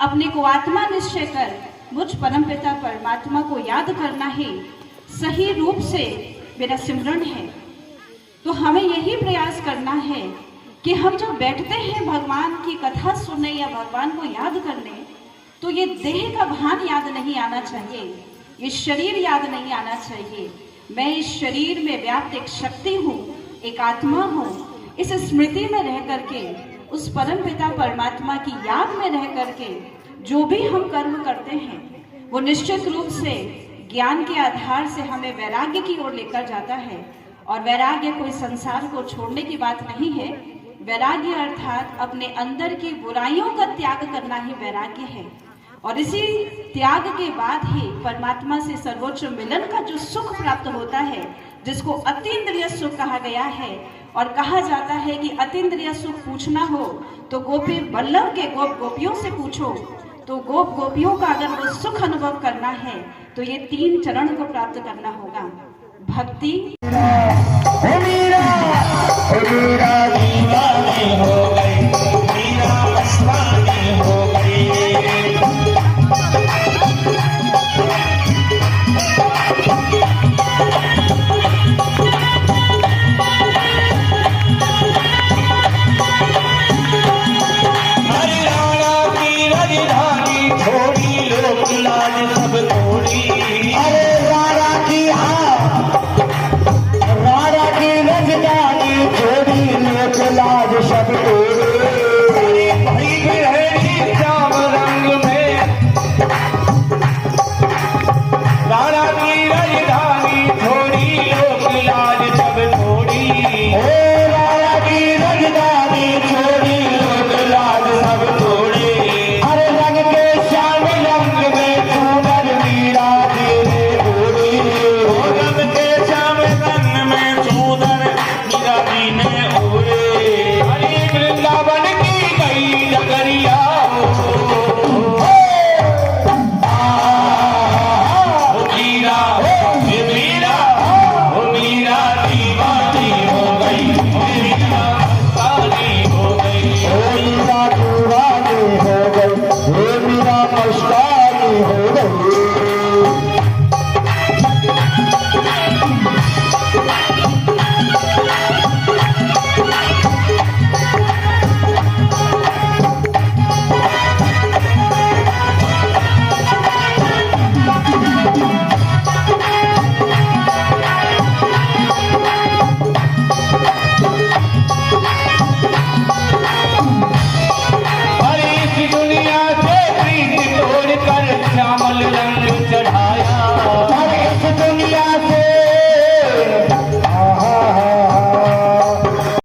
अपने को आत्मा निश्चय कर मुझ परमपिता परमात्मा को याद करना ही सही रूप से मेरा सिमरन है। तो हमें यही प्रयास करना है कि हम जब बैठते हैं भगवान की कथा सुनने या भगवान को याद करने, तो ये देह का भान याद नहीं आना चाहिए, ये शरीर याद नहीं आना चाहिए। मैं इस शरीर में व्याप्त एक शक्ति हूँ, एक आत्मा हूँ। इस स्मृति में रह करके, उस परम पिता परमात्मा की याद में रह करके जो भी हम कर्म करते हैं वो निश्चित रूप से ज्ञान के आधार से हमें वैराग्य की ओर लेकर जाता है। और वैराग्य कोई संसार को छोड़ने की बात नहीं है। वैराग्य अर्थात अपने अंदर की बुराइयों का त्याग करना ही वैराग्य है। और इसी त्याग के बाद ही परमात्मा से सर्वोच्च मिलन का जो सुख प्राप्त होता है, जिसको अतीन्द्रिय सुख कहा गया है। और कहा जाता है कि अतीन्द्रिय सुख पूछना हो तो गोपी वल्लभ के गोप गोपियों से पूछो। तो गोप गोपियों का अगर वो सुख अनुभव करना है तो ये 3 चरण को प्राप्त करना होगा। भक्ति,